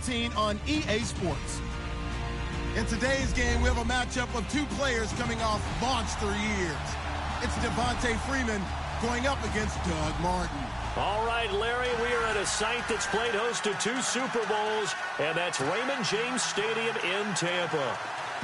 18 on EA Sports. In today's game, we have a matchup of two players coming off monster years. It's Devontae Freeman going up against Doug Martin. All right, Larry, we are at a site that's played host to 2 Super Bowls, and that's Raymond James Stadium in Tampa.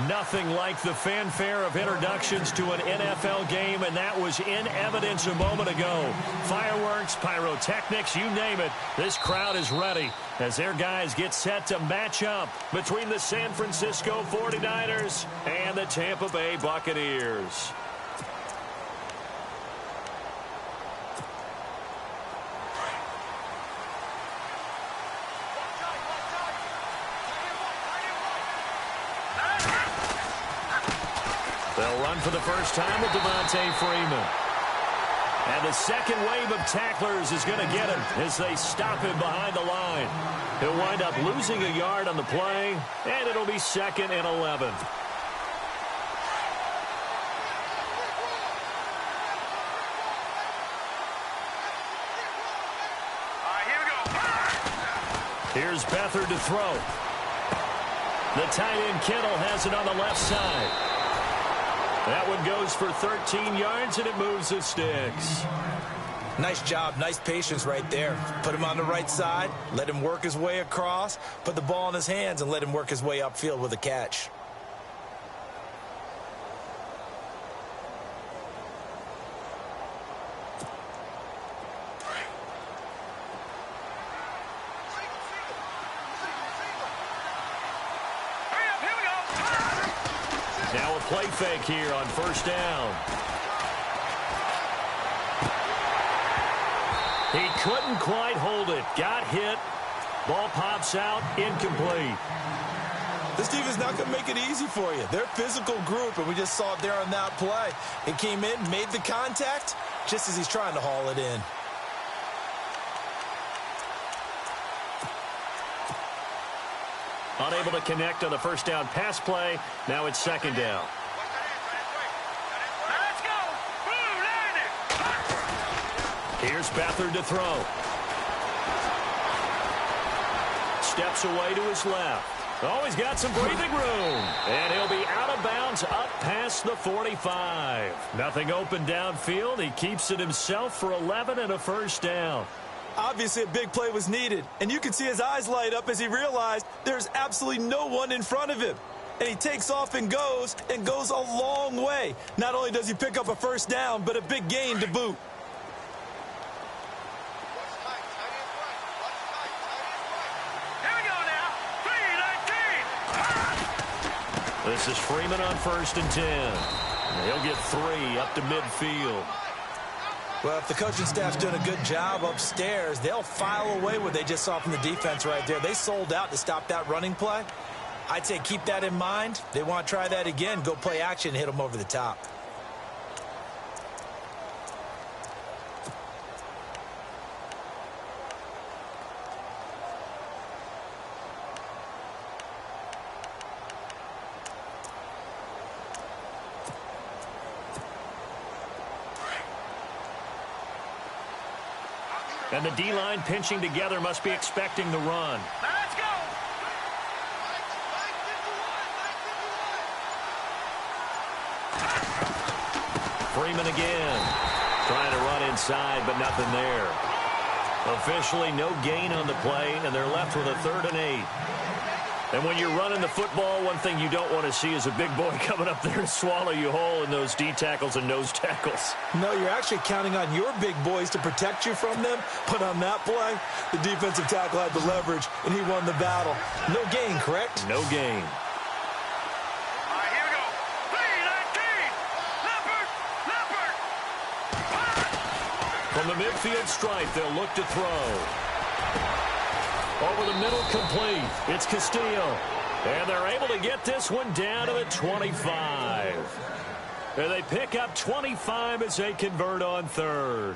Nothing like the fanfare of introductions to an NFL game, and that was in evidence a moment ago. Fireworks, pyrotechnics, you name it. This crowd is ready as their guys get set to match up between the San Francisco 49ers and the Tampa Bay Buccaneers. They'll run for the first time with Devontae Freeman. And the second wave of tacklers is going to get him as they stop him behind the line. He'll wind up losing a yard on the play, and it'll be 2nd and 11. Here we go. Here's Beathard to throw. The tight end Kittle has it on the left side. That one goes for 13 yards, and it moves the sticks. Nice job, nice patience right there. Put him on the right side, let him work his way across, put the ball in his hands, and let him work his way upfield with a catch. Now a play fake here on first down. He couldn't quite hold it. Got hit. Ball pops out. Incomplete. This team is not going to make it easy for you. They're a physical group, and we just saw it there on that play. It came in, made the contact, just as he's trying to haul it in. Unable to connect on the first down pass play. Now it's 2nd down. Let's go. Here's Beathard to throw. Steps away to his left. Oh, he's got some breathing room. And he'll be out of bounds up past the 45. Nothing open downfield. He keeps it himself for 11 and a first down. Obviously, a big play was needed, and you can see his eyes light up as he realized there's absolutely no one in front of him. And he takes off and goes a long way. Not only does he pick up a first down, but a big gain to boot. Here we go now. 3-19. This is Freeman on 1st and 10. He'll get 3 up to midfield. Well, if the coaching staff's doing a good job upstairs, they'll file away what they just saw from the defense right there. They sold out to stop that running play. I'd say keep that in mind. They want to try that again, go play action, hit them over the top. And the D-line pinching together must be expecting the run. Let's go. Freeman again. Trying to run inside, but nothing there. Officially no gain on the play, and they're left with a 3rd and 8. And when you're running the football, one thing you don't want to see is a big boy coming up there to swallow you whole in those D tackles and nose tackles. No, you're actually counting on your big boys to protect you from them. But on that play, the defensive tackle had the leverage, and he won the battle. No gain, correct? No gain. All right, here we go. 3-19. Leopard. From the midfield stripe, they'll look to throw. Over the middle, complete. It's Castillo. And they're able to get this one down to the 25. And they pick up 25 as they convert on 3rd.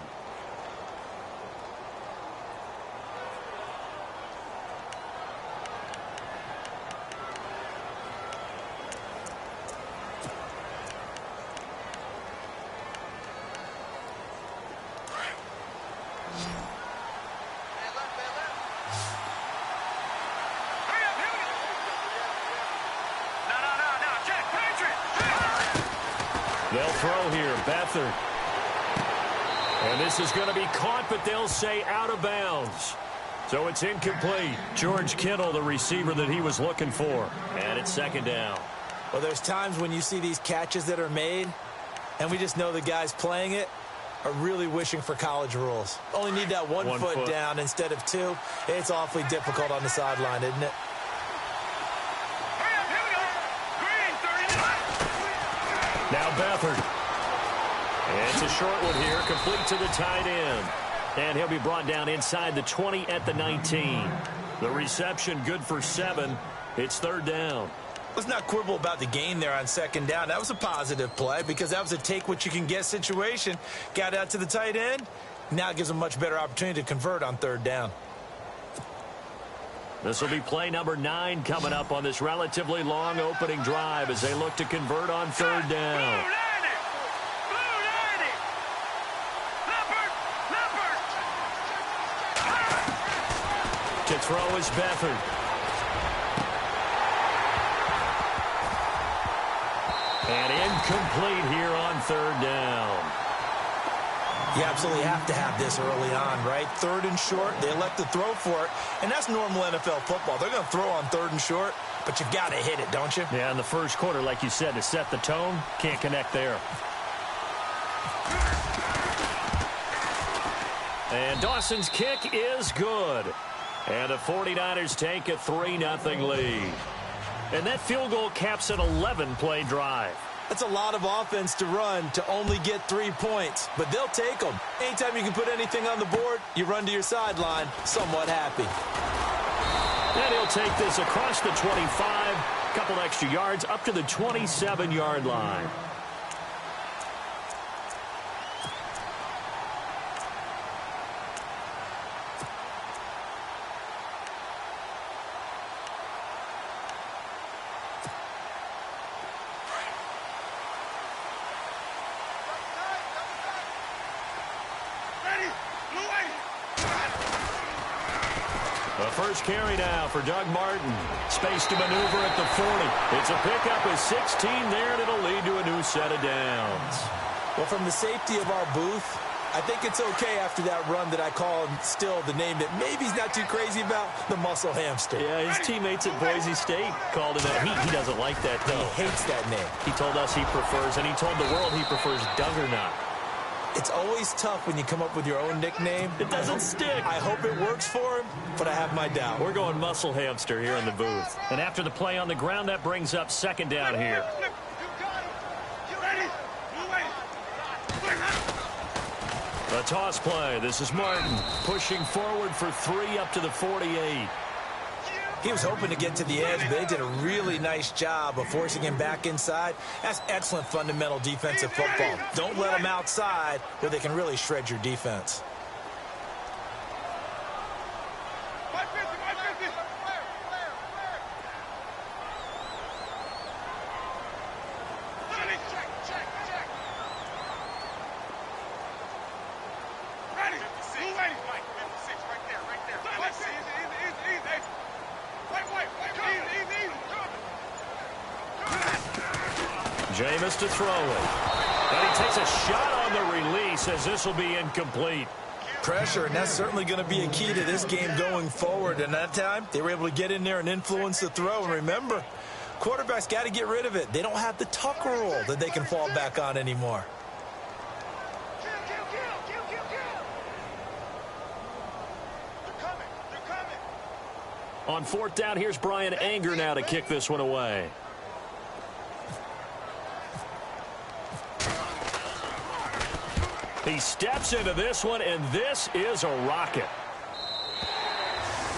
They'll throw here. Beathard. And this is going to be caught, but they'll say out of bounds. So it's incomplete. George Kittle, the receiver that he was looking for. And it's second down. Well, there's times when you see these catches that are made, and we just know the guys playing it are really wishing for college rules. Only need that one foot down instead of two. It's awfully difficult on the sideline, isn't it? Now Beathard. And it's a short one here, complete to the tight end. And he'll be brought down inside the 20 at the 19. The reception good for 7. It's third down. Let's not quibble about the gain there on second down. That was a positive play because that was a take-what-you-can-get situation. Got out to the tight end. Now it gives them a much better opportunity to convert on third down. This will be play number 9 coming up on this relatively long opening drive as they look to convert on third down. To throw is Beathard. And incomplete here on third down. You absolutely have to have this early on, right? Third and short, they elect to throw for it, and that's normal NFL football. They're going to throw on third and short, but you've got to hit it, don't you? Yeah, in the first quarter, like you said, to set the tone, can't connect there. And Dawson's kick is good. And the 49ers take a 3-0 lead. And that field goal caps an 11-play drive. That's a lot of offense to run to only get 3 points, but they'll take them. Anytime you can put anything on the board, you run to your sideline somewhat happy. And he'll take this across the 25, couple extra yards up to the 27-yard line. First carry now for Doug Martin. Space to maneuver at the 40. It's a pickup of 16 there, and it'll lead to a new set of downs. Well, from the safety of our booth, I think it's okay after that run that I call him still the name that maybe he's not too crazy about, the muscle hamster. Yeah, his teammates at Boise State called him that. He doesn't like that, though. He hates that name. He told us he prefers, and he told the world he prefers Duggernaut. It's always tough when you come up with your own nickname. It doesn't stick. I hope it works for him, but I have my doubt. We're going muscle hamster here in the booth. And after the play on the ground, that brings up second down here. A toss play. This is Martin pushing forward for 3 up to the 48. He was hoping to get to the edge, but they did a really nice job of forcing him back inside. That's excellent fundamental defensive football. Don't let them outside where they can really shred your defense. Jameis to throw it. And he takes a shot on the release as this will be incomplete. Pressure, and that's certainly going to be a key to this game going forward. And that time, they were able to get in there and influence the throw. And remember, quarterbacks got to get rid of it. They don't have the tuck rule that they can fall back on anymore. On fourth down, here's Brian Anger now to kick this one away. He steps into this one, and this is a rocket.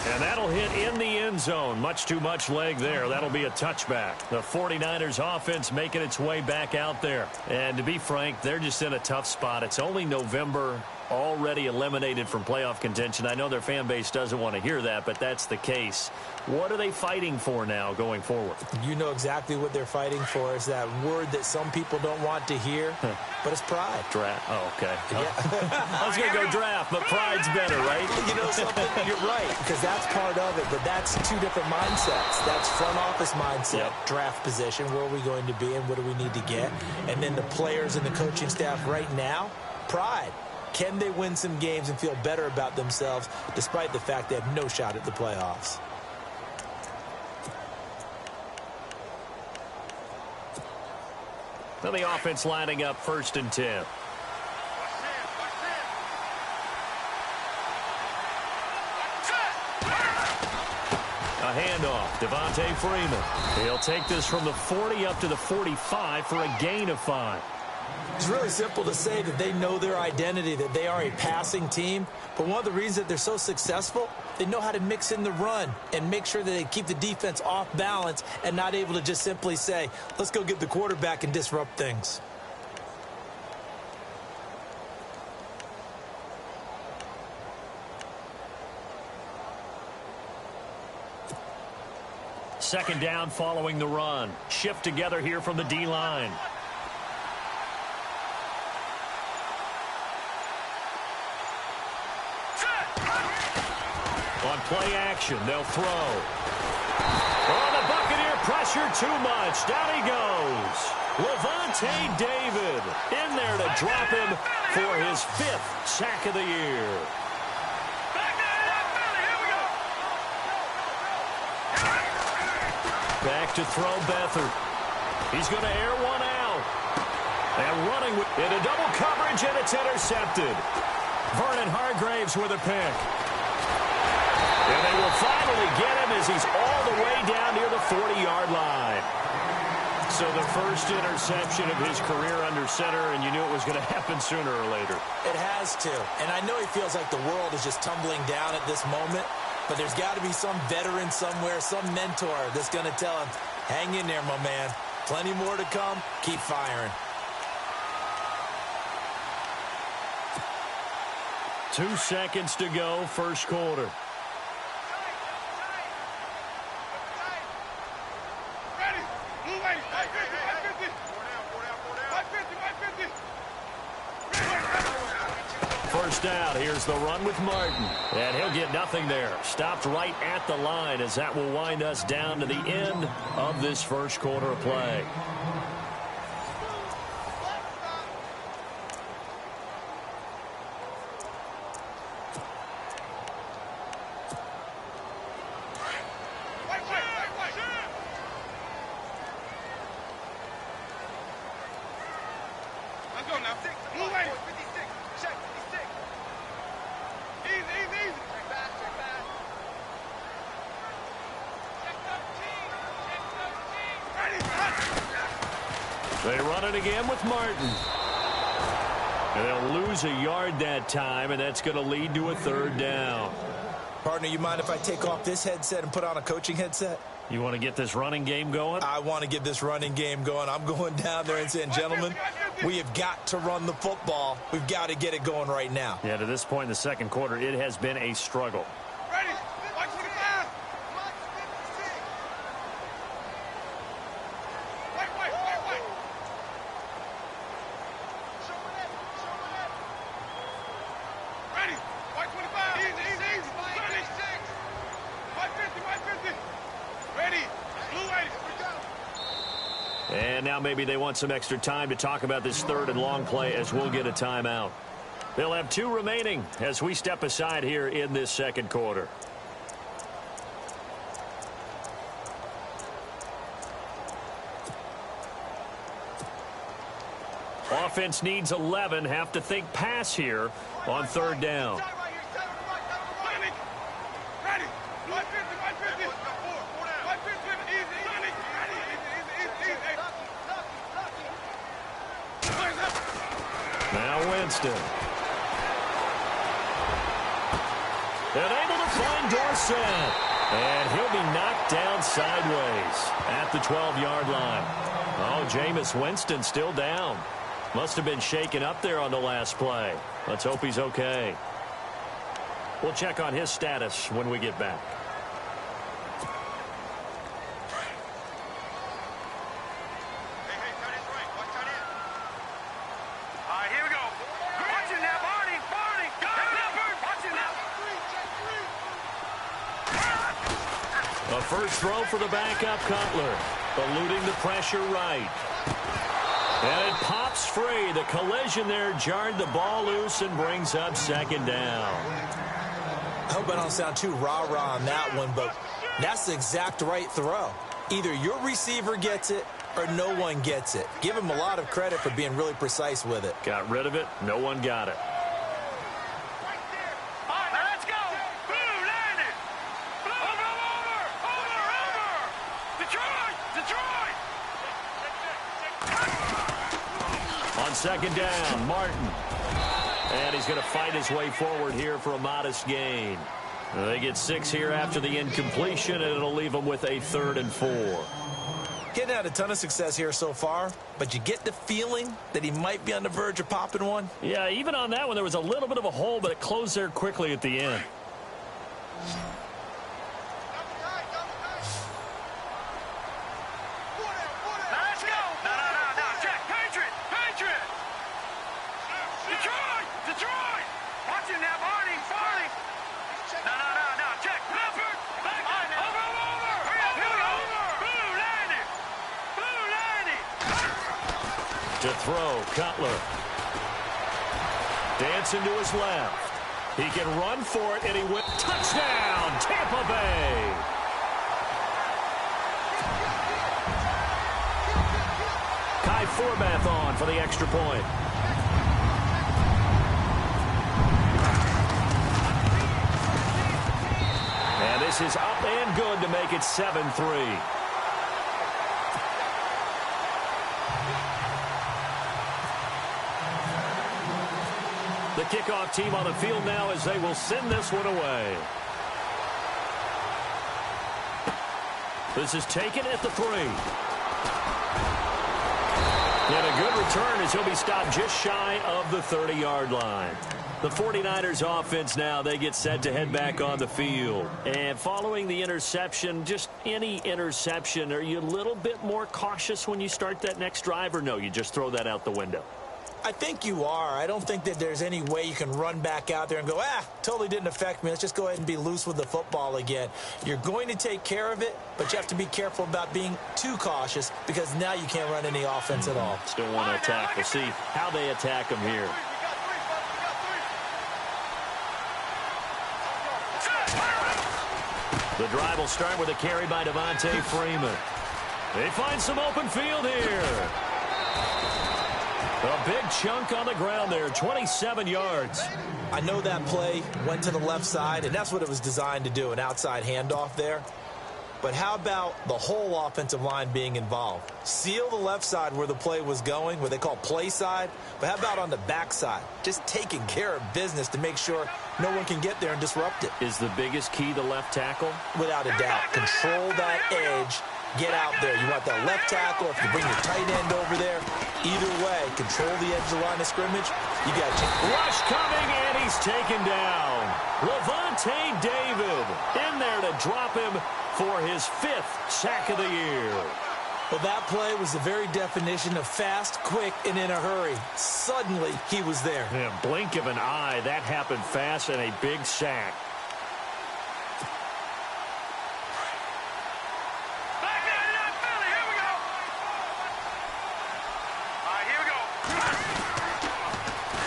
And that'll hit in the end zone. Much too much leg there. That'll be a touchback. The 49ers offense making its way back out there. And to be frank, they're just in a tough spot. It's only November, already eliminated from playoff contention. I know their fan base doesn't want to hear that, but that's the case. What are they fighting for now going forward? You know exactly what they're fighting for. Is that word that some people don't want to hear, but it's pride. Draft. Oh, okay. Yeah. I was going to go draft, but pride's better, right? You know something? You're right, because that's part of it, but that's two different mindsets. That's front office mindset, draft position, where are we going to be and what do we need to get? And then the players and the coaching staff right now, pride. Can they win some games and feel better about themselves despite the fact they have no shot at the playoffs? Now the offense lining up 1st and 10. A handoff, Devontae Freeman. He'll take this from the 40 up to the 45 for a gain of 5. It's really simple to say that they know their identity, that they are a passing team. But one of the reasons that they're so successful, they know how to mix in the run and make sure that they keep the defense off balance and not able to just simply say, let's go get the quarterback and disrupt things. Second down following the run. Shift together here from the D-line. On play action, they'll throw. Oh, the Buccaneer pressure too much. Down he goes. Levante David in there to drop him for his 5th sack of the year. Back to throw Beathard. He's going to air one out. And running into double coverage, and it's intercepted. Vernon Hargraves with a pick. And they will finally get him as he's all the way down near the 40-yard line. So the first interception of his career under center, and you knew it was going to happen sooner or later. It has to. And I know he feels like the world is just tumbling down at this moment, but there's got to be some veteran somewhere, some mentor that's going to tell him, hang in there, my man. Plenty more to come. Keep firing. 2 seconds to go, first quarter. First out, here's the run with Martin. And he'll get nothing there. Stopped right at the line as that will wind us down to the end of this first quarter of play. They run it again with Martin. And they'll lose a yard that time, and that's going to lead to a 3rd down. Partner, you mind if I take off this headset and put on a coaching headset? You want to get this running game going? I want to get this running game going. I'm going down there and saying, gentlemen, we have got to run the football. We've got to get it going right now. Yeah, to this point in the second quarter, it has been a struggle. Ready? Watch the pass. Wait. Ready? Watch 25. Easy. 36. 150. Ready? Blue ready. And now maybe they want some extra time to talk about this 3rd and long play as we'll get a timeout. They'll have 2 remaining as we step aside here in this second quarter. Offense needs 11. Have to think pass here on 3rd down. Ready? 150. Now Winston. And able to find Dorsett. And he'll be knocked down sideways at the 12-yard line. Oh, Jameis Winston still down. Must have been shaken up there on the last play. Let's hope he's okay. We'll check on his status when we get back. A first throw for the backup Cutler. Eluding the pressure right. And it pops free. The collision there jarred the ball loose and brings up second down. I hope I don't sound too rah-rah on that one, but that's the exact right throw. Either your receiver gets it or no one gets it. Give him a lot of credit for being really precise with it. Got rid of it. No one got it. Second down, Martin. And he's going to fight his way forward here for a modest gain. They get 6 here after the incompletion, and it'll leave them with a 3rd and 4. Getting had a ton of success here so far, but you get the feeling that he might be on the verge of popping one. Yeah, even on that one, there was a little bit of a hole, but it closed there quickly at the end. To throw, Cutler. Dancing to his left. He can run for it, and he went. Touchdown, Tampa Bay. Kai Forbath on for the extra point. And this is up and good to make it 7-3. The kickoff team on the field now as they will send this one away. This is taken at the 3. And a good return as he'll be stopped just shy of the 30-yard line. The 49ers offense now, they get set to head back on the field. And following the interception, just any interception, are you a little bit more cautious when you start that next drive, or no, you just throw that out the window? I think you are. I don't think that there's any way you can run back out there and go, totally didn't affect me. Let's just go ahead and be loose with the football again. You're going to take care of it, but you have to be careful about being too cautious because now you can't run any offense at all. Still want to attack. We'll see how they attack him here. The drive will start with a carry by Devontae Freeman. They find some open field here. A big chunk on the ground there, 27 yards. I know that play went to the left side, and that's what it was designed to do, an outside handoff there. But how about the whole offensive line being involved? Seal the left side where the play was going, what they call play side. But how about on the back side? Just taking care of business to make sure no one can get there and disrupt it. Is the biggest key the left tackle? Without a doubt. Control that edge. Get out there. You want that left tackle. If you bring your tight end over there, either way, control the edge of the line of scrimmage. You got to. Rush coming, and he's taken down. Levante David in there to drop him for his 5th sack of the year. Well, that play was the very definition of fast, quick, and in a hurry. Suddenly, he was there. Yeah, blink of an eye. That happened fast and a big sack.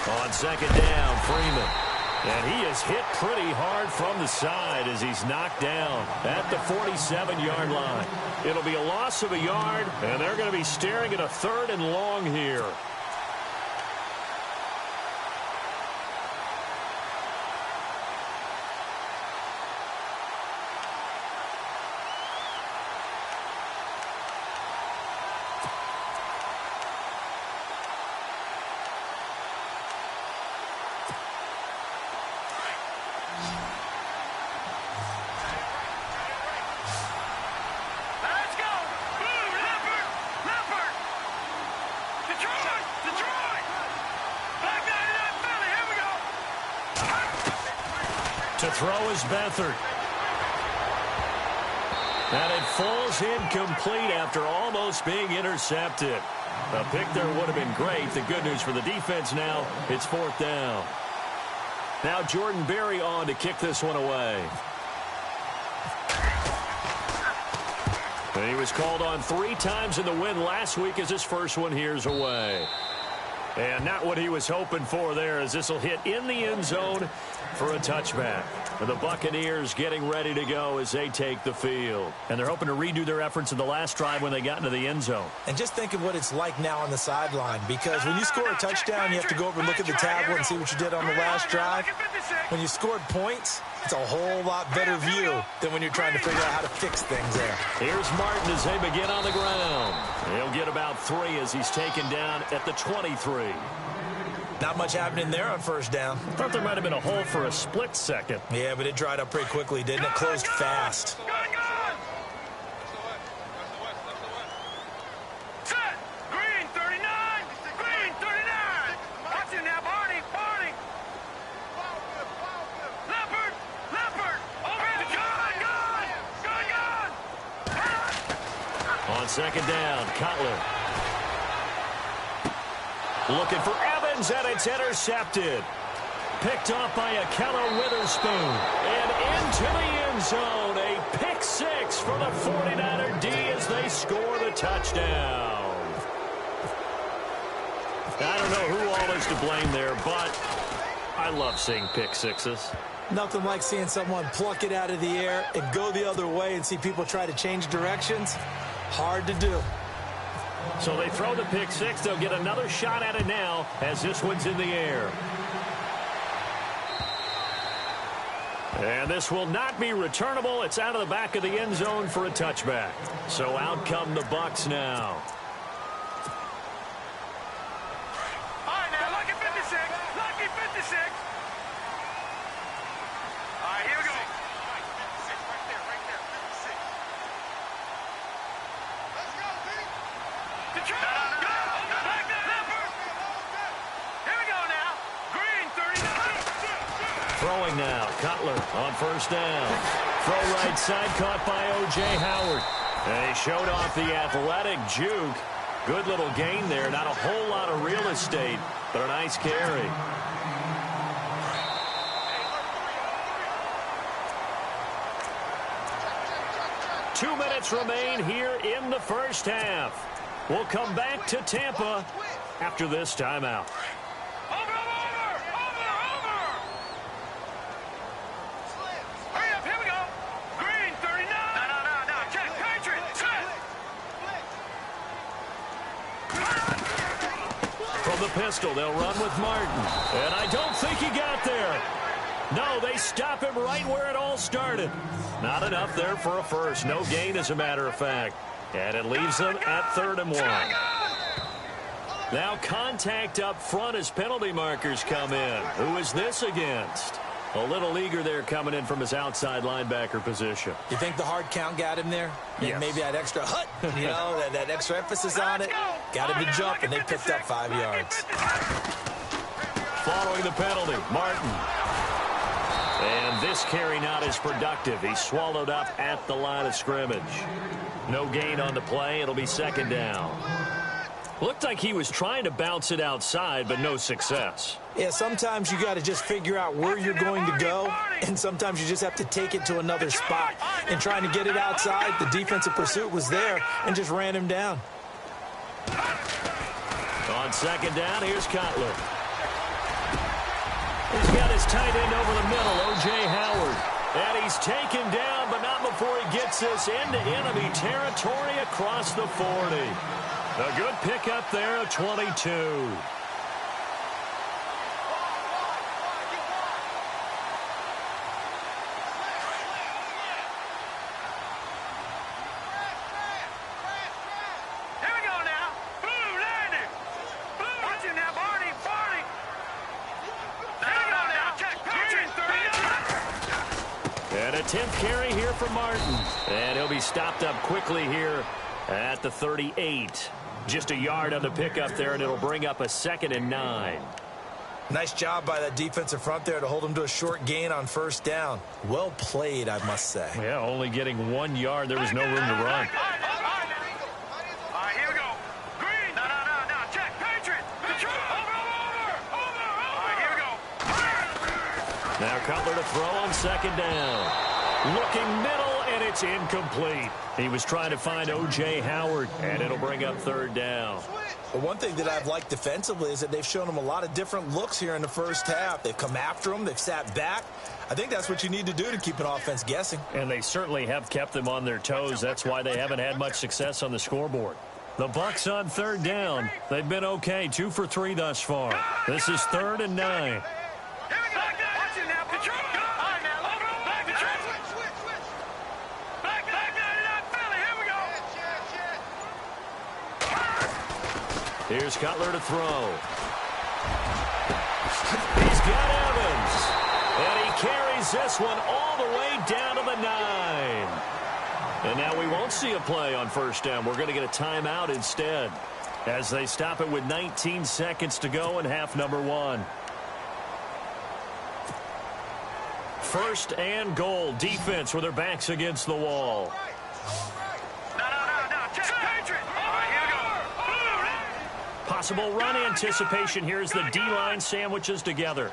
On second down, Freeman. And he is hit pretty hard from the side as he's knocked down at the 47-yard line. It'll be a loss of a yard, and they're going to be staring at a 3rd and long here. To throw is Beathard. And it falls incomplete after almost being intercepted. A pick there would have been great. The good news for the defense now, it's 4th down. Now Jordan Berry on to kick this one away. And he was called on 3 times in the win last week as his first one here's away. And not what he was hoping for there, as this will hit in the end zone for a touchback. And the Buccaneers getting ready to go as they take the field. And they're hoping to redo their efforts in the last drive when they got into the end zone. And just think of what it's like now on the sideline, because when you score a touchdown, you have to go over and look at the tablet and see what you did on the last drive. When you scored points, it's a whole lot better view than when you're trying to figure out how to fix things there. Here's Martin as they begin on the ground. He'll get about 3 as he's taken down at the 23. Not much happening there on first down. Thought there might have been a hole for a split second. Yeah, but it dried up pretty quickly, didn't it? Closed fast. Set. Green 39. Green 39. Watch it now, Barney. Barney. Leopard. Leopard. Over the gun. Gun. On second down, Cutler. Looking for Evans, and it's intercepted. Picked off by Akello Witherspoon. And into the end zone. A pick 6 for the 49er D as they score the touchdown. I don't know who all is to blame there, but I love seeing pick 6s. Nothing like seeing someone pluck it out of the air and go the other way and see people try to change directions. Hard to do. So they throw the pick 6. They'll get another shot at it now as this one's in the air. And this will not be returnable. It's out of the back of the end zone for a touchback. So out come the Bucs now. All right, now, lucky 56. Lucky 56. All right, here we go. Right there, 56. Let's go, B. Here we go now. Green 39. Throwing now. Cutler on first down. Throw right side caught by O.J. Howard. And he showed off the athletic juke. Good little gain there. Not a whole lot of real estate, but a nice carry. Two minutes remain here in the first half. We'll come back to Tampa after this timeout. Over. Hurry up, here we go. Green 39. No. Check, Patriot. Set. From the pistol, they'll run with Martin. And I don't think he got there. No, they stop him right where it all started. Not enough there for a first. No gain, as a matter of fact. And it leaves them at 3rd and 1. Now contact up front as penalty markers come in. Who is this against? A little eager there coming in from his outside linebacker position. You think the hard count got him there? Yes. And maybe that extra that extra emphasis on it got him to jump, and they picked up 5 yards. Following the penalty, Martin. And this carry not as productive. He's swallowed up at the line of scrimmage. No gain on the play. It'll be 2nd down. Looked like he was trying to bounce it outside, but no success. Yeah, sometimes you got to just figure out where you're going to go, and sometimes you just have to take it to another spot. And trying to get it outside, the defensive pursuit was there and just ran him down. On 2nd down, here's Cutler. He's got his tight end over the middle, O.J. Howard. And he's taken down, but not before he gets this into enemy territory across the 40. A good pickup there at 22. And a 10th carry here for Martin. And he'll be stopped up quickly here at the 38. Just a yard on the pickup there, and it'll bring up a 2nd and 9. Nice job by that defensive front there to hold him to a short gain on first down. Well played, I must say. Yeah, only getting 1 yard. There was no room to run. All right, here we go. Green. No. Check. Patriot. Control. Over. All right, here we go. Now Cutler to throw on second down. Looking middle, and it's incomplete. He was trying to find O.J. Howard, and it'll bring up third down. But one thing that I've liked defensively is that they've shown him a lot of different looks here in the first half. They've come after him. They've sat back. I think that's what you need to do to keep an offense guessing. And they certainly have kept them on their toes. That's why they haven't had much success on the scoreboard. The Bucs on third down. They've been okay, 2 for 3 thus far. This is 3rd and 9. Here's Cutler to throw. He's got Evans. And he carries this one all the way down to the 9. And now we won't see a play on first down. We're going to get a timeout instead as they stop it with 19 seconds to go in half number 1. First and goal. Defense with their backs against the wall. Possible run anticipation. Here's the D-line sandwiches together.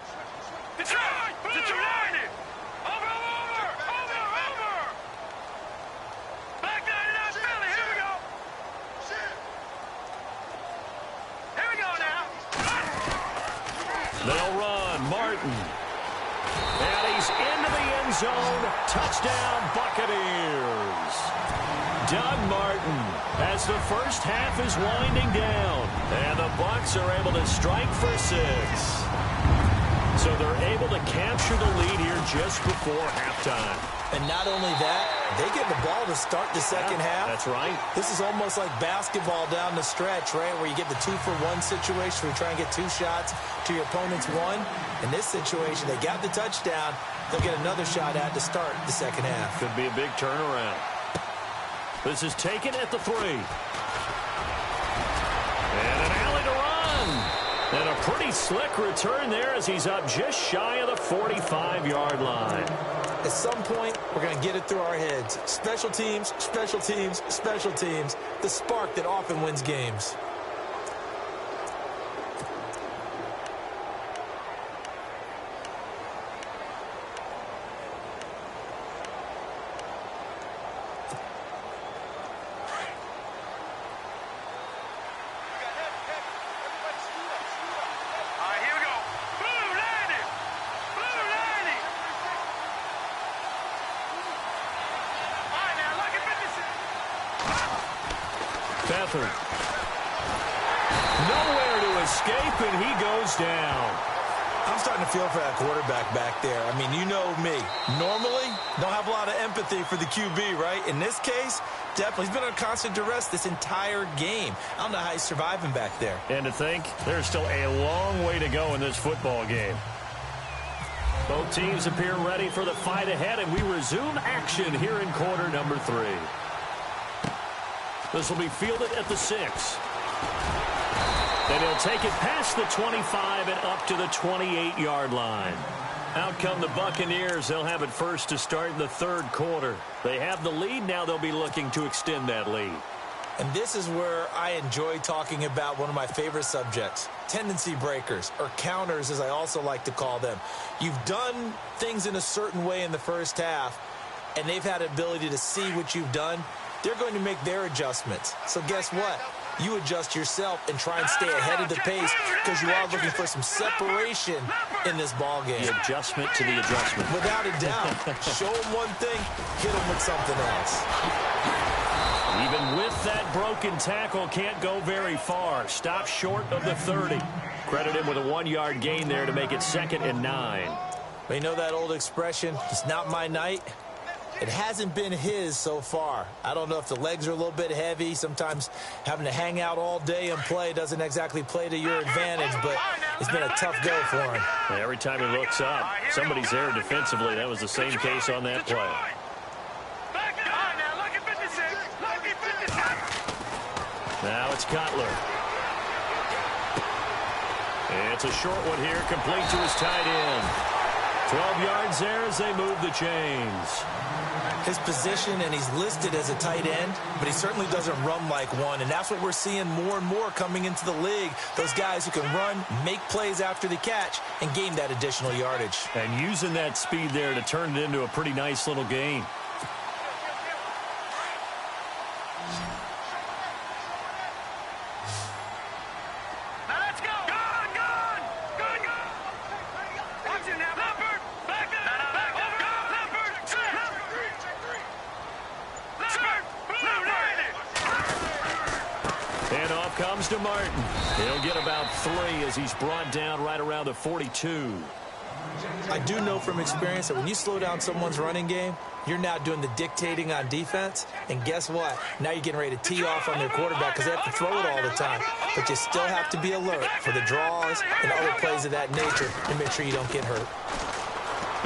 They'll run. Martin. And he's into the end zone. Touchdown, Buccaneers. Doug Martin as the first half is winding down. And the Bucs are able to strike for 6. So they're able to capture the lead here just before halftime. And not only that, they get the ball to start the second half. That's right. This is almost like basketball down the stretch, right, where you get the 2-for-1 situation where you try and get 2 shots to your opponent's 1. In this situation, they got the touchdown. They'll get another shot at to start the second half. Could be a big turnaround. This is taken at the 3. And an alley to run. And a pretty slick return there as he's up just shy of the 45-yard line. At some point, we're going to get it through our heads. Special teams, special teams, special teams. The spark that often wins games. Beathard. Nowhere to escape, and he goes down. I'm starting to feel for that quarterback back there. I mean, you know me. Normally, don't have a lot of empathy for the QB, right? In this case, definitely. He's been under constant duress this entire game. I don't know how he's surviving back there. And to think, there's still a long way to go in this football game. Both teams appear ready for the fight ahead, and we resume action here in quarter number 3. This will be fielded at the 6. And he'll take it past the 25 and up to the 28-yard line. Out come the Buccaneers. They'll have it first to start the 3rd quarter. They have the lead. Now they'll be looking to extend that lead. And this is where I enjoy talking about one of my favorite subjects, tendency breakers, or counters as I also like to call them. You've done things in a certain way in the first half, and they've had the ability to see what you've done. They're going to make their adjustments. So guess what? You adjust yourself and try and stay ahead of the pace because you are looking for some separation in this ball game. The adjustment to the adjustment. Without a doubt. Show them one thing, hit them with something else. Even with that broken tackle, can't go very far. Stop short of the 30. Credit him with a 1-yard gain there to make it 2nd and 9. You know that old expression, it's not my night? It hasn't been his so far. I don't know if the legs are a little bit heavy. Sometimes having to hang out all day and play doesn't exactly play to your advantage, but it's been a tough go for him. And every time he looks up, somebody's there defensively. That was the same case on that play. Now it's Cutler. It's a short one here, complete to his tight end. 12 yards there as they move the chains. His position, and he's listed as a tight end, but he certainly doesn't run like one, and that's what we're seeing more and more coming into the league. Those guys who can run, make plays after the catch, and gain that additional yardage. And using that speed there to turn it into a pretty nice little gain. Comes to Martin. He'll get about 3 as he's brought down right around the 42. I do know from experience that when you slow down someone's running game, you're now doing the dictating on defense. And guess what? Now you're getting ready to tee off on their quarterback because they have to throw it all the time. But you still have to be alert for the draws and other plays of that nature to make sure you don't get hurt.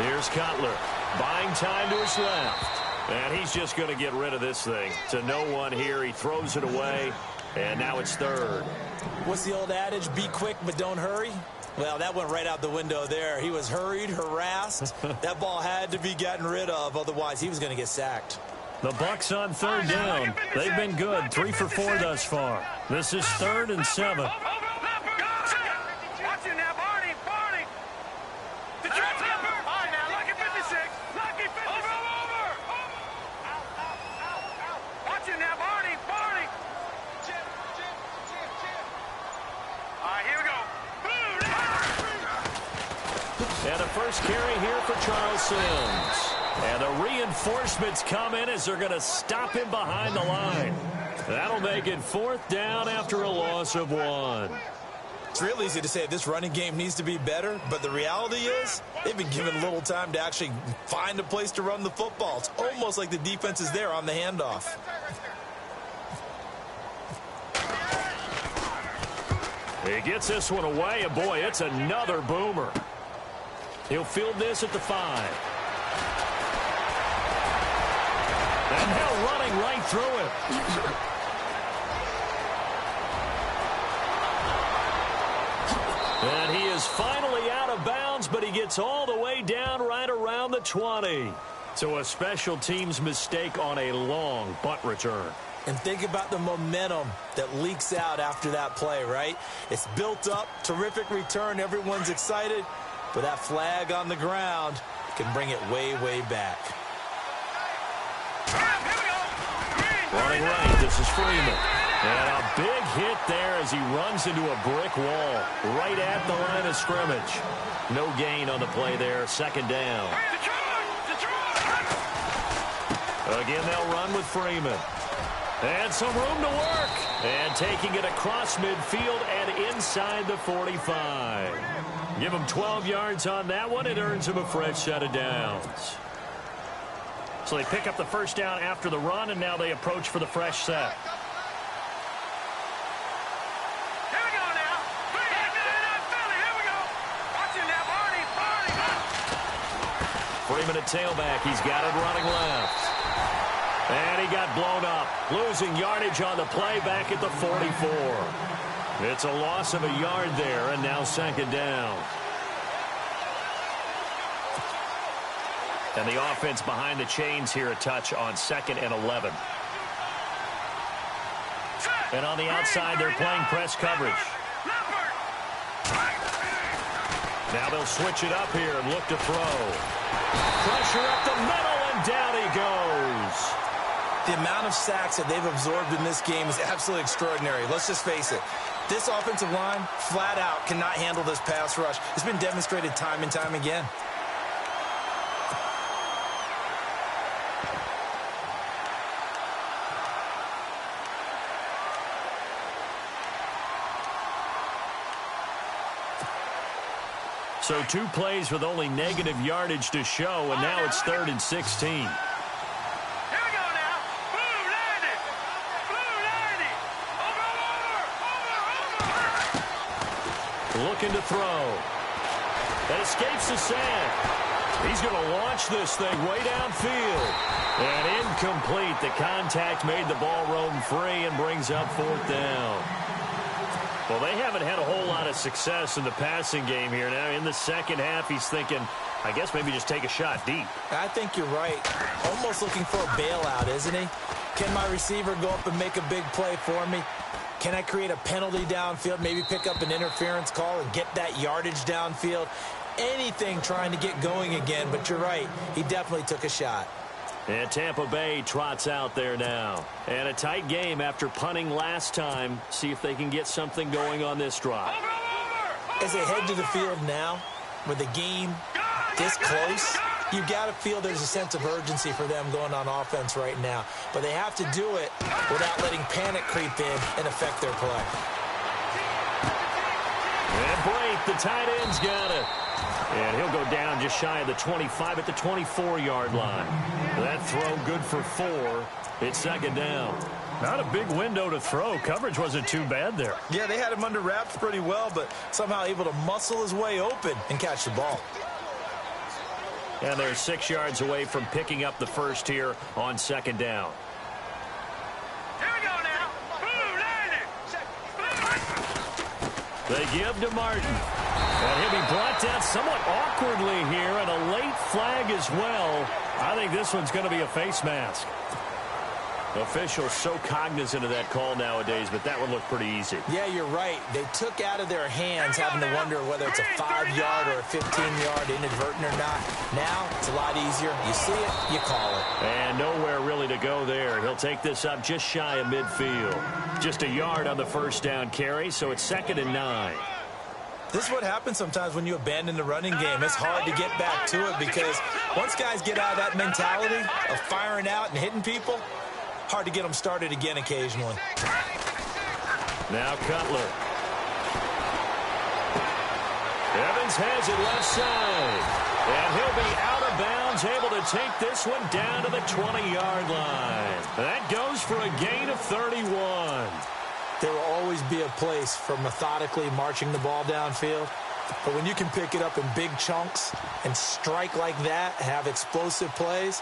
Here's Cutler. Buying time to his left. And he's just going to get rid of this thing. To no one here. He throws it away. And now it's 3rd. What's the old adage? Be quick, but don't hurry. Well, that went right out the window there. He was hurried, harassed. That ball had to be gotten rid of. Otherwise, he was going to get sacked. The Bucs on 3rd down. They've been good. 3 for 4 thus far. This is 3rd and 7. And a first carry here for Charles Sims. And the reinforcements come in as they're going to stop him behind the line. That'll make it 4th down after a loss of 1. It's real easy to say this running game needs to be better, but the reality is they've been given little time to actually find a place to run the football. It's almost like the defense is there on the handoff. He gets this one away, and boy, it's another boomer. He'll field this at the 5. And now running right through it. And he is finally out of bounds, but he gets all the way down right around the 20. So a special teams mistake on a long punt return. And think about the momentum that leaks out after that play, right? It's built up, terrific return, everyone's excited. But that flag on the ground can bring it way, way back. Running right, this is Freeman. And a big hit there as he runs into a brick wall right at the line of scrimmage. No gain on the play there, 2nd down. Again, they'll run with Freeman. And some room to work. And taking it across midfield and inside the 45. Give him 12 yards on that one. It earns him a fresh set of downs. So they pick up the first down after the run, and now they approach for the fresh set. Here we go now. Here we go. Watching that, Barney. Freeman at tailback. He's got it running left. And he got blown up. Losing yardage on the play back at the 44. It's a loss of a yard there, and now 2nd down. And the offense behind the chains here a touch on 2nd and 11. And on the outside, they're playing press coverage. Now they'll switch it up here and look to throw. Pressure up the middle, and down he goes. The amount of sacks that they've absorbed in this game is absolutely extraordinary. Let's just face it. This offensive line, flat out, cannot handle this pass rush. It's been demonstrated time and time again. So 2 plays with only negative yardage to show, and now it's 3rd and 16. Looking to throw. That escapes the sack. He's going to launch this thing way downfield. And incomplete. The contact made the ball roam free and brings up 4th down. Well, they haven't had a whole lot of success in the passing game here. Now, in the second half, he's thinking, I guess maybe just take a shot deep. I think you're right. Almost looking for a bailout, isn't he? Can my receiver go up and make a big play for me? Can I create a penalty downfield, maybe pick up an interference call and get that yardage downfield? Anything trying to get going again, but you're right. He definitely took a shot. And Tampa Bay trots out there now. And a tight game after punting last time. See if they can get something going on this drive. As they head to the field now, with the game this close, you've got to feel there's a sense of urgency for them going on offense right now. But they have to do it without letting panic creep in and affect their play. And Blake, the tight end's got it. And he'll go down just shy of the 25 at the 24-yard line. That throw good for 4. It's second down. Not a big window to throw. Coverage wasn't too bad there. Yeah, they had him under wraps pretty well, but somehow able to muscle his way open and catch the ball. And they're 6 yards away from picking up the first here on second down. Here we go now. Blue landing. They give to Martin. And he'll be brought down somewhat awkwardly here, and a late flag as well. I think this one's going to be a face mask. Officials so cognizant of that call nowadays, but that one looked pretty easy. Yeah, you're right. They took out of their hands having to wonder whether it's a 5-yard or a 15-yard inadvertent or not. Now, it's a lot easier. You see it, you call it. And nowhere really to go there. He'll take this up just shy of midfield. Just a yard on the first down carry, so it's 2nd and 9. This is what happens sometimes when you abandon the running game. It's hard to get back to it because once guys get out of that mentality of firing out and hitting people, hard to get them started again occasionally. Now Cutler. Evans has it left side. And he'll be out of bounds, able to take this one down to the 20-yard line. That goes for a gain of 31. There will always be a place for methodically marching the ball downfield. But when you can pick it up in big chunks and strike like that, have explosive plays,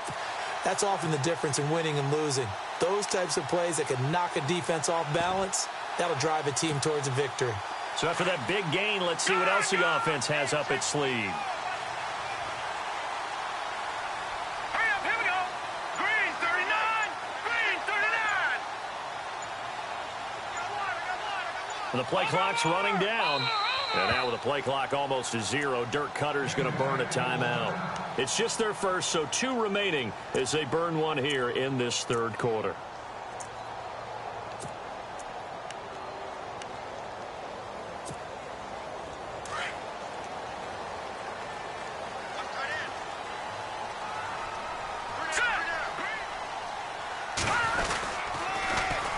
that's often the difference in winning and losing. Those types of plays that can knock a defense off balance, that'll drive a team towards a victory. So after that big gain, let's see what else the offense has up its sleeve. Hurry up, here we go. Green 39. Green 39. The play clock's running down. And now with the play clock almost to 0, Dirk Cutter's going to burn a timeout. It's just their first, so 2 remaining as they burn one here in this third quarter.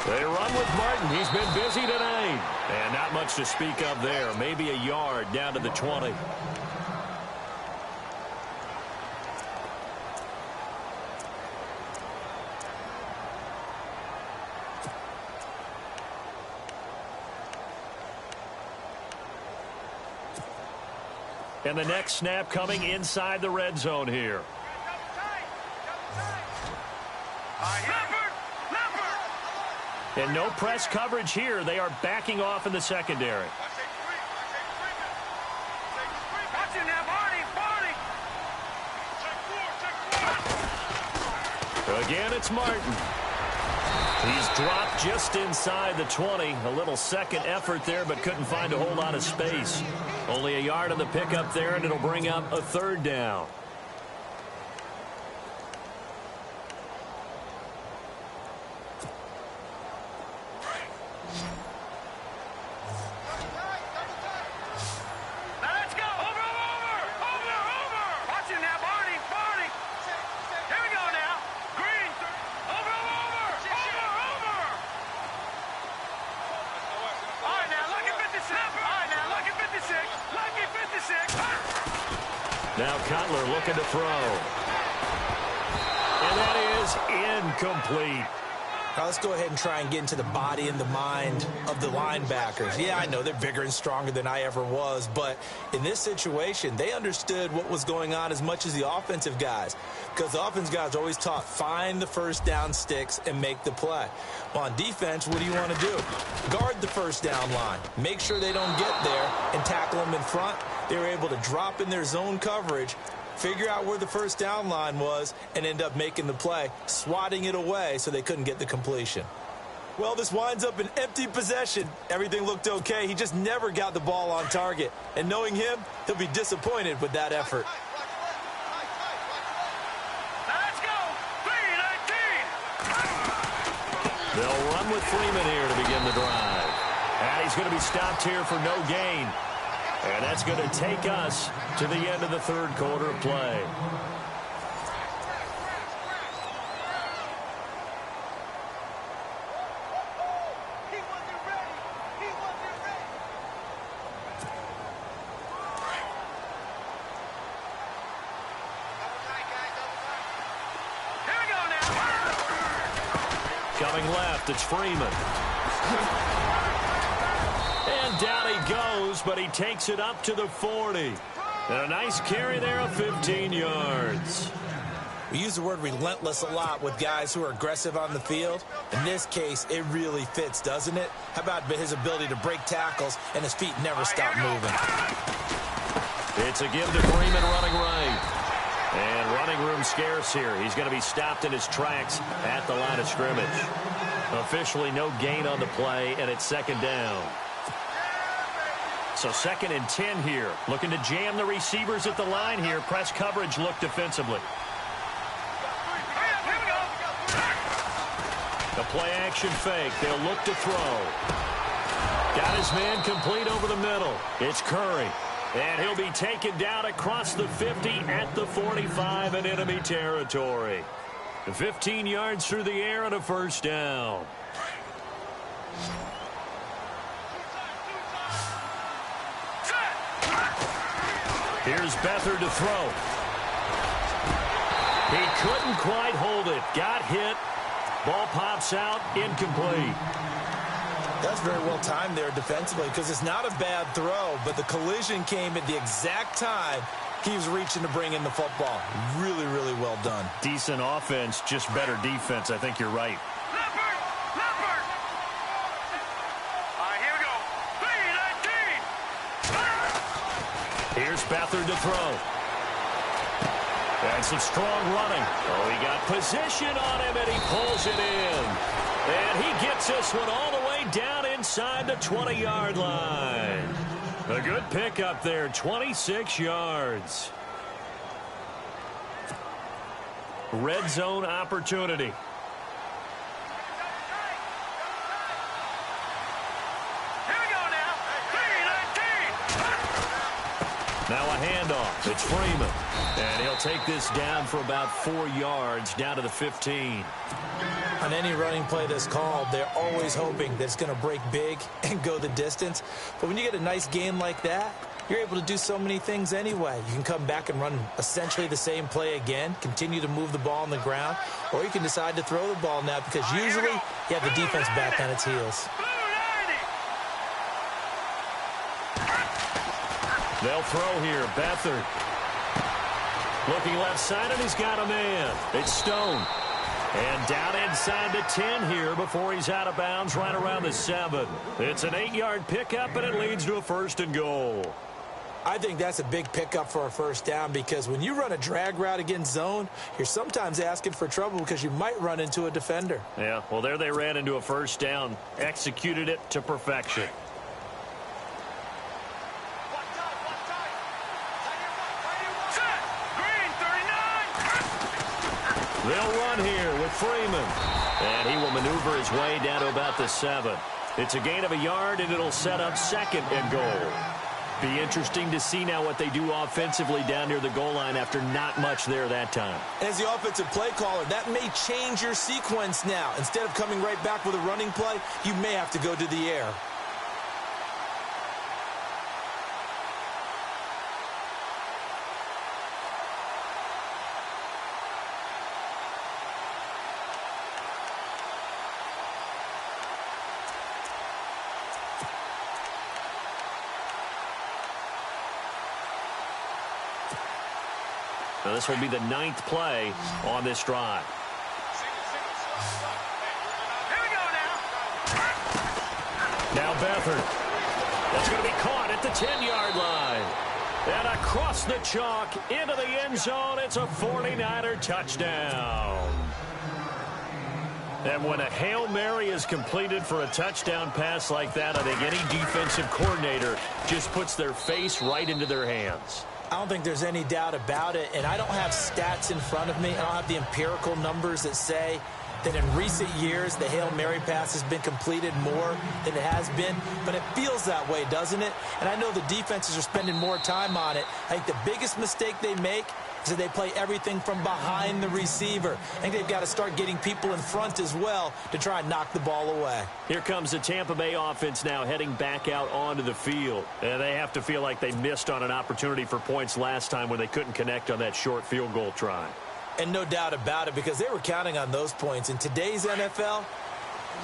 They run with Martin. He's been busy tonight. And not much to speak of there. Maybe a yard down to the 20. And the next snap coming inside the red zone here. And no press coverage here. They are backing off in the secondary. Again, it's Martin. He's dropped just inside the 20. A little second effort there, but couldn't find a whole lot of space. Only a yard on the pickup there, and it'll bring up a third down. Now Cutler looking to throw. And that is incomplete. Now let's go ahead and try and get into the body and the mind of the linebackers. Yeah, I know they're bigger and stronger than I ever was, but in this situation, they understood what was going on as much as the offensive guys, because the offensive guys are always taught, find the first down sticks and make the play. Well, on defense, what do you want to do? Guard the first down line. Make sure they don't get there and tackle them in front. They were able to drop in their zone coverage, figure out where the first down line was, and end up making the play, swatting it away so they couldn't get the completion. Well, this winds up an empty possession. Everything looked okay. He just never got the ball on target. And knowing him, he'll be disappointed with that effort. Let's go. 3-19. They'll run with Freeman here to begin the drive. And he's going to be stopped here for no gain. And that's going to take us to the end of the third quarter play. Here we go now. Coming left, it's Freeman. And down he goes, but he takes it up to the 40. And a nice carry there of 15 yards. We use the word relentless a lot with guys who are aggressive on the field. In this case, it really fits, doesn't it? How about his ability to break tackles and his feet never stop moving? It's a give to Freeman running right. And running room scarce here. He's going to be stopped in his tracks at the line of scrimmage. Officially no gain on the play, and it's second down. So 2nd and 10 here. Looking to jam the receivers at the line here. Press coverage look defensively. The play action fake. They'll look to throw. Got his man complete over the middle. It's Curry. And he'll be taken down across the 50 at the 45 in enemy territory. 15 yards through the air and a first down. Here's Beathard to throw. He couldn't quite hold it. Got hit. Ball pops out. Incomplete. That's very well timed there defensively, because it's not a bad throw, but the collision came at the exact time he was reaching to bring in the football. Really, really well done. Decent offense, just better defense. I think you're right. Leopard! Leopard! All right, here we go. 3-19. Here's Beathard to throw. And some strong running. Oh, he got position on him, and he pulls it in. And he gets this one all the way down inside the 20-yard line. A good pickup there, 26 yards. Red zone opportunity. Here we go now. 3-19. Now a handoff. It's Freeman. And he'll take this down for about 4 yards, down to the 15. On any running play that's called, they're always hoping that it's going to break big and go the distance. But when you get a nice gain like that, you're able to do so many things anyway. You can come back and run essentially the same play again, continue to move the ball on the ground, or you can decide to throw the ball now, because usually you have the defense back on its heels. They'll throw here. Beathard. Looking left side, and he's got a man. It's Stone. And down inside the 10 here before he's out of bounds right around the 7. It's an 8-yard pickup, and it leads to a 1st and goal. I think that's a big pickup for a first down, because when you run a drag route against zone, you're sometimes asking for trouble because you might run into a defender. Yeah, well, there they ran into a first down, executed it to perfection. They'll run here with Freeman. And he will maneuver his way down to about the 7. It's a gain of a yard, and it'll set up 2nd and goal. Be interesting to see now what they do offensively down near the goal line after not much there that time. As the offensive play caller, that may change your sequence now. Instead of coming right back with a running play, you may have to go to the air. Now, this will be the 9th play on this drive. Here we go now. Now Beathard. That's going to be caught at the 10-yard line. And across the chalk into the end zone. It's a 49er touchdown. And when a Hail Mary is completed for a touchdown pass like that, I think any defensive coordinator just puts their face right into their hands. I don't think there's any doubt about it, and I don't have stats in front of me. I don't have the empirical numbers that say that in recent years the Hail Mary pass has been completed more than it has been, but it feels that way, doesn't it? And I know the defenses are spending more time on it. I think the biggest mistake they make is that they play everything from behind the receiver. I think they've got to start getting people in front as well to try and knock the ball away. Here comes the Tampa Bay offense now heading back out onto the field. And they have to feel like they missed on an opportunity for points last time when they couldn't connect on that short field goal try. And no doubt about it, because they were counting on those points. In today's NFL,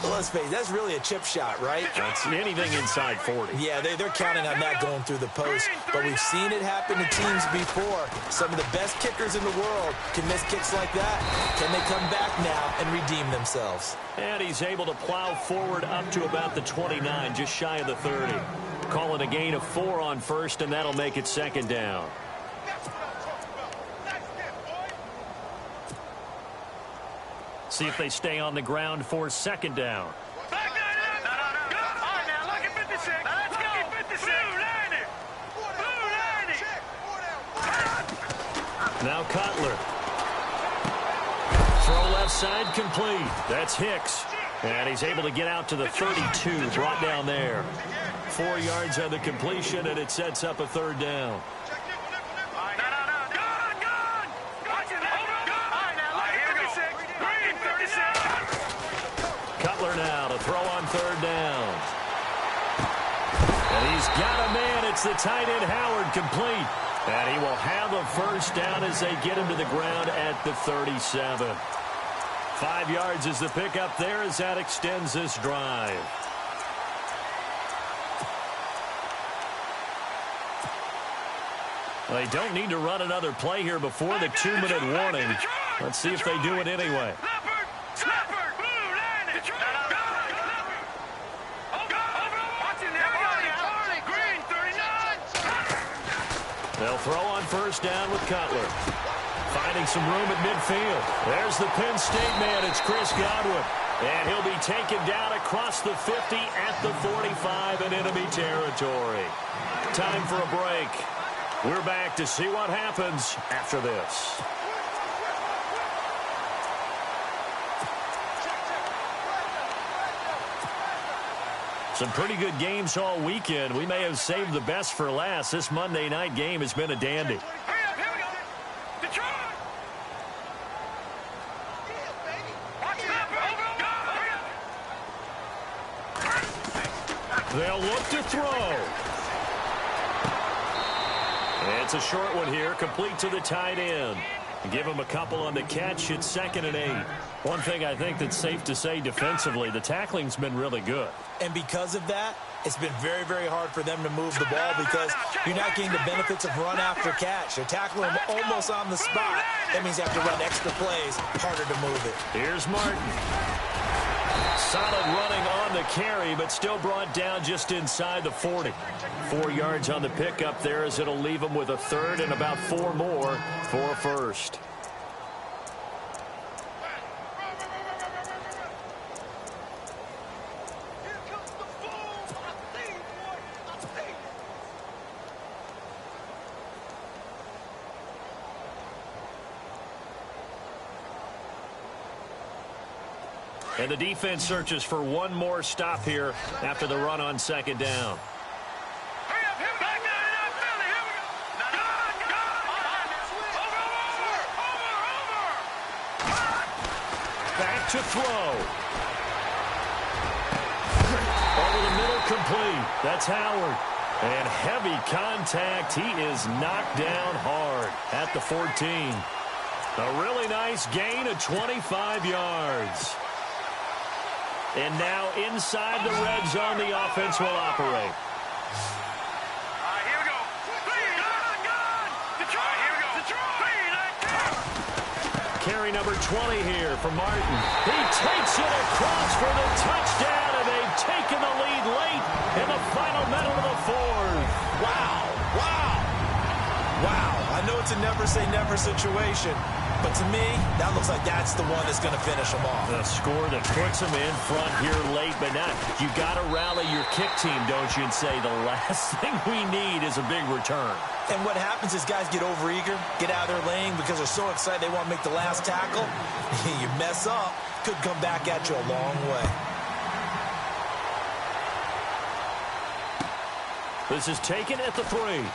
well, let's face it, that's really a chip shot, right? That's anything inside 40. Yeah, they're counting on that going through the post. But we've seen it happen to teams before. Some of the best kickers in the world can miss kicks like that. Can they come back now and redeem themselves? And he's able to plow forward up to about the 29, just shy of the 30. Call it a gain of 4 on first, and that'll make it second down. See if they stay on the ground for second down. Back nine up. No. All right, now, look at 56. Let's go. 56. Blue 90. Now Cutler. Throw left side complete. That's Hicks. And he's able to get out to the 32, brought down there. 4 yards on the completion, and it sets up a third down. Cutler now to throw on third down. And he's got a man. It's the tight end Howard, complete. And he will have a first down as they get him to the ground at the 37. 5 yards is the pickup there as that extends this drive. They don't need to run another play here before the 2-minute warning. Let's see if they do it anyway. They'll throw on first down with Cutler. Finding some room at midfield. There's the Penn State man. It's Chris Godwin. And he'll be taken down across the 50 at the 45 in enemy territory. Time for a break. We're back to see what happens after this. Some pretty good games all weekend. We may have saved the best for last. This Monday night game has been a dandy. They'll look to throw. It's a short one here, complete to the tight end. Give him a couple on the catch. It's 2nd and 8. One thing I think that's safe to say defensively, the tackling's been really good. And because of that, it's been very, very hard for them to move the ball because you're not getting the benefits of run after catch. They're tackling them almost on the spot. That means you have to run extra plays, harder to move it. Here's Martin. Solid running on the carry, but still brought down just inside the 40. 4 yards on the pickup there as it'll leave him with a third and about 4 more for a first. And the defense searches for one more stop here after the run on second down. Back to throw. Over the middle, complete. That's Howard. And heavy contact. He is knocked down hard at the 14. A really nice gain of 25 yards. And now inside the red zone, the offense will operate. Here we go. Here we go. Carry number 20 here for Martin. He takes it across for the touchdown, and they've taken the lead late in the final minute of the fourth. Wow. I know it's a never-say-never situation, but to me, that looks like that's the one that's going to finish them off. The score that puts them in front here late, but now you got to rally your kick team, don't you, and say the last thing we need is a big return. And what happens is guys get overeager, get out of their lane because they're so excited they want to make the last tackle. You mess up, could come back at you a long way. This is taken at the 3.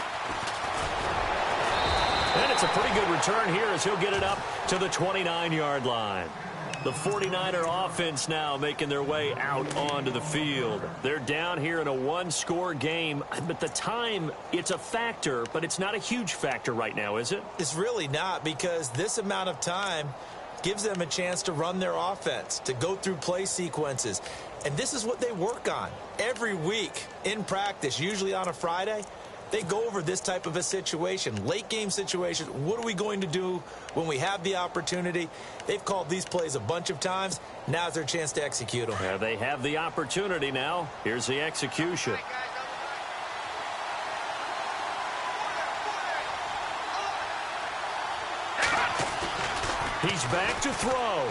And it's a pretty good return here as he'll get it up to the 29-yard line. The 49er offense now making their way out onto the field. They're down here in a one-score game, but the time, it's a factor, but it's not a huge factor right now, is it? It's really not, because this amount of time gives them a chance to run their offense, to go through play sequences. And this is what they work on every week in practice, usually on a Friday. They go over this type of a situation, late-game situation. What are we going to do when we have the opportunity? They've called these plays a bunch of times. Now's their chance to execute them. Yeah, they have the opportunity now. Here's the execution. He's back to throw.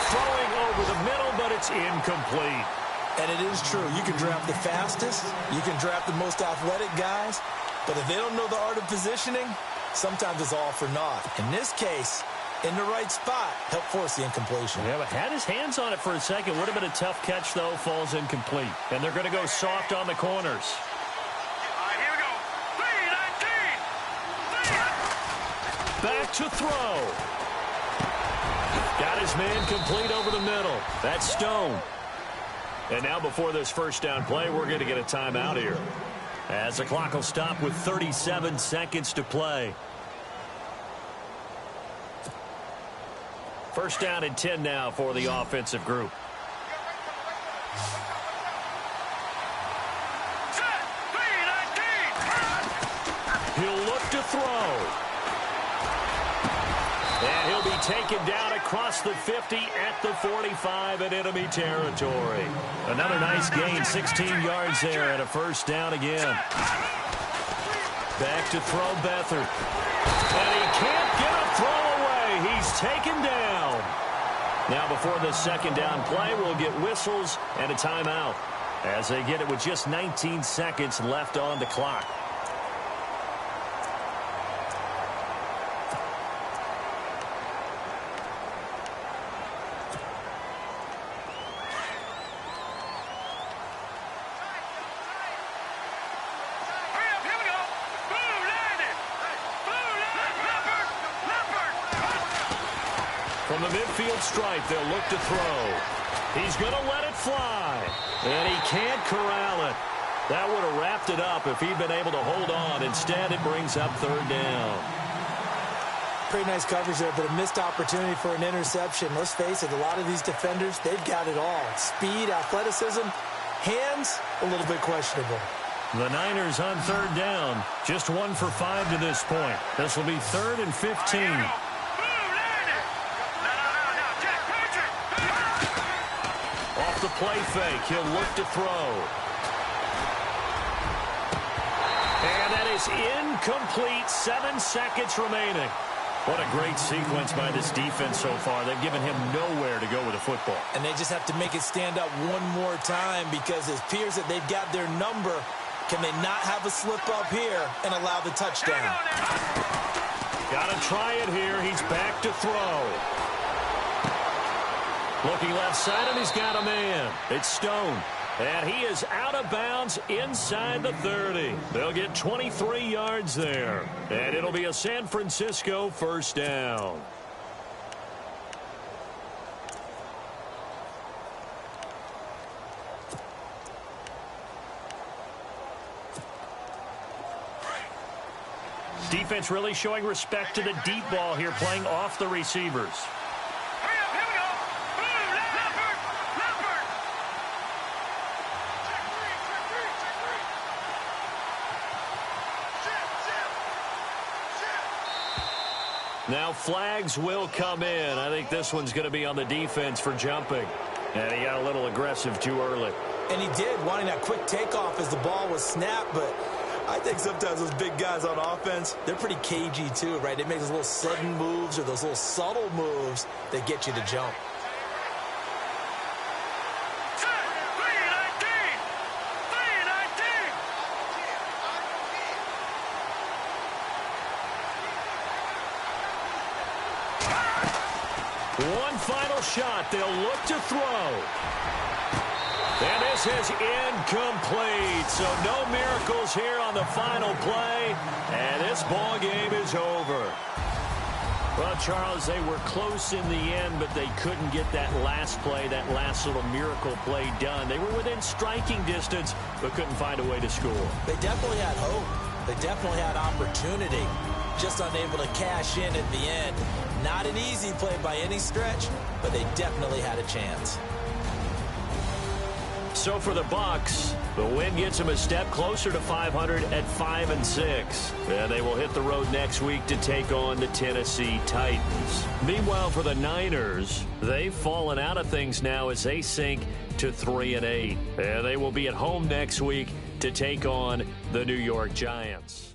Throwing over the middle, but it's incomplete. And it is true. You can draft the fastest. You can draft the most athletic guys. But if they don't know the art of positioning, sometimes it's all for naught. In this case, in the right spot, help force the incompletion. Yeah, but had his hands on it for a second. Would have been a tough catch, though. Falls incomplete. And they're going to go soft on the corners. All right, here we go. 3-19. Back to throw. Got his man complete over the middle. That's Stone. And now before this first down play, we're going to get a timeout here, as the clock will stop with 37 seconds to play. First down and 10 now for the offensive group. Set. 3-19. He'll look to throw. And he'll be taken down across the 50 at the 45 in enemy territory. Another nice gain, 16 yards there, and a first down again. Back to throw Beathard. And he can't get a throw away. He's taken down. Now before the second down play, we'll get whistles and a timeout as they get it with just 19 seconds left on the clock. From the midfield stripe, they'll look to throw. He's going to let it fly. And he can't corral it. That would have wrapped it up if he'd been able to hold on. Instead, it brings up third down. Pretty nice coverage there, but a missed opportunity for an interception. Let's face it, a lot of these defenders, they've got it all. Speed, athleticism, hands, a little bit questionable. The Niners on third down. Just 1 for 5 to this point. This will be 3rd and 15. Off the play fake, he'll look to throw. And that is incomplete. 7 seconds remaining. What a great sequence by this defense so far. They've given him nowhere to go with the football. And they just have to make it stand up one more time, because it appears that they've got their number. Can they not have a slip up here and allow the touchdown? Got to try it here. He's back to throw. Looking left side, and he's got a man. It's Stone. And he is out of bounds inside the 30. They'll get 23 yards there. And it'll be a San Francisco first down. Defense really showing respect to the deep ball here, playing off the receivers. Now flags will come in. I think this one's going to be on the defense for jumping. And he got a little aggressive too early. And he did, wanting that quick takeoff as the ball was snapped, but I think sometimes those big guys on offense, they're pretty cagey too, right? They make those little sudden moves or those little subtle moves that get you to jump. One final shot. They'll look to throw. And this is incomplete. So no miracles here on the final play. And this ball game is over. Well, Charles, they were close in the end, but they couldn't get that last play, that last little miracle play done. They were within striking distance, but couldn't find a way to score. They definitely had hope. They definitely had opportunity. Just unable to cash in at the end. Not an easy play by any stretch, but they definitely had a chance. So for the Bucks, the win gets them a step closer to 500 at 5-6. And they will hit the road next week to take on the Tennessee Titans. Meanwhile, for the Niners, they've fallen out of things now as they sink to 3-8. And they will be at home next week to take on the New York Giants.